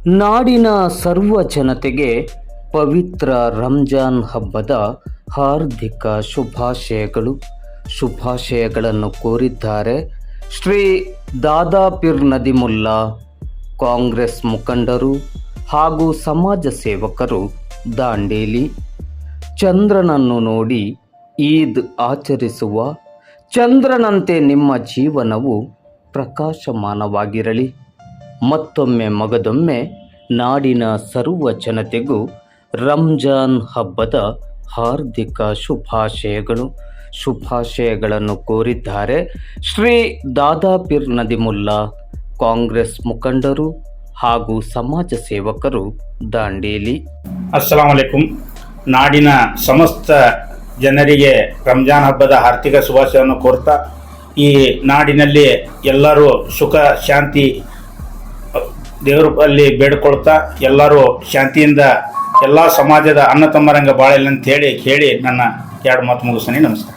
ನಾಡಿನ ಸರ್ವ ಜನತೆಗೆ ಪವಿತ್ರ ರಂಜಾನ್ ಹಬ್ಬದ ಹಾರ್ದಿಕ ಶುಭಾಶಯಗಳನ್ನು ಕೋರಿದ್ದಾರೆ ಶ್ರೀ ದಾದಾಪೀರ್ ನದಿಮುಲ್ಲಾ, ಕಾಂಗ್ರೆಸ್ ಮುಖಂಡರು ಹಾಗೂ ಸಮಾಜ ಸೇವಕರು, ದಾಂಡೇಲಿ. ಚಂದ್ರನನ್ನು ನೋಡಿ ಈದ್ ಆಚರಿಸುವ, ಚಂದ್ರನಂತೆ ನಿಮ್ಮ ಜೀವನವು ಪ್ರಕಾಶಮಾನವಾಗಿರಲಿ. ಮತ್ತೊಮ್ಮೆ ಮಗದೊಮ್ಮೆ ನಾಡಿನ ಸರ್ವ ಜನತೆಗೂ ರಂಜಾನ್ ಹಬ್ಬದ ಹಾರ್ದಿಕ ಶುಭಾಶಯಗಳನ್ನು ಕೋರಿದ್ದಾರೆ ಶ್ರೀ ದಾದಾಪೀರ್ ನದಿಮುಲ್ಲಾ, ಕಾಂಗ್ರೆಸ್ ಮುಖಂಡರು ಹಾಗೂ ಸಮಾಜ ಸೇವಕರು, ದಾಂಡೇಲಿ. ಅಸ್ಸಲಾಂ ವಲೈಕುಂ. ನಾಡಿನ ಸಮಸ್ತ ಜನರಿಗೆ ರಂಜಾನ್ ಹಬ್ಬದ ಆರ್ಥಿಕ ಶುಭಾಶಯವನ್ನು ಕೋರ್ತಾ, ಈ ನಾಡಿನಲ್ಲಿ ಎಲ್ಲರೂ ಸುಖ ಶಾಂತಿ ದೇವರಲ್ಲಿ ಬೇಡಿಕೊಳ್ತಾ, ಎಲ್ಲರೂ ಶಾಂತಿಯಿಂದ ಎಲ್ಲ ಸಮಾಜದ ಅಣ್ಣ ತಮ್ಮರಂಗ ಬಾಳೆಲ್ಲ ಅಂತ ಹೇಳಿ ನನ್ನ ಎರಡು ಮಾತು ಮುಗಿಸ್ತೀನಿ. ನಮಸ್ಕಾರ.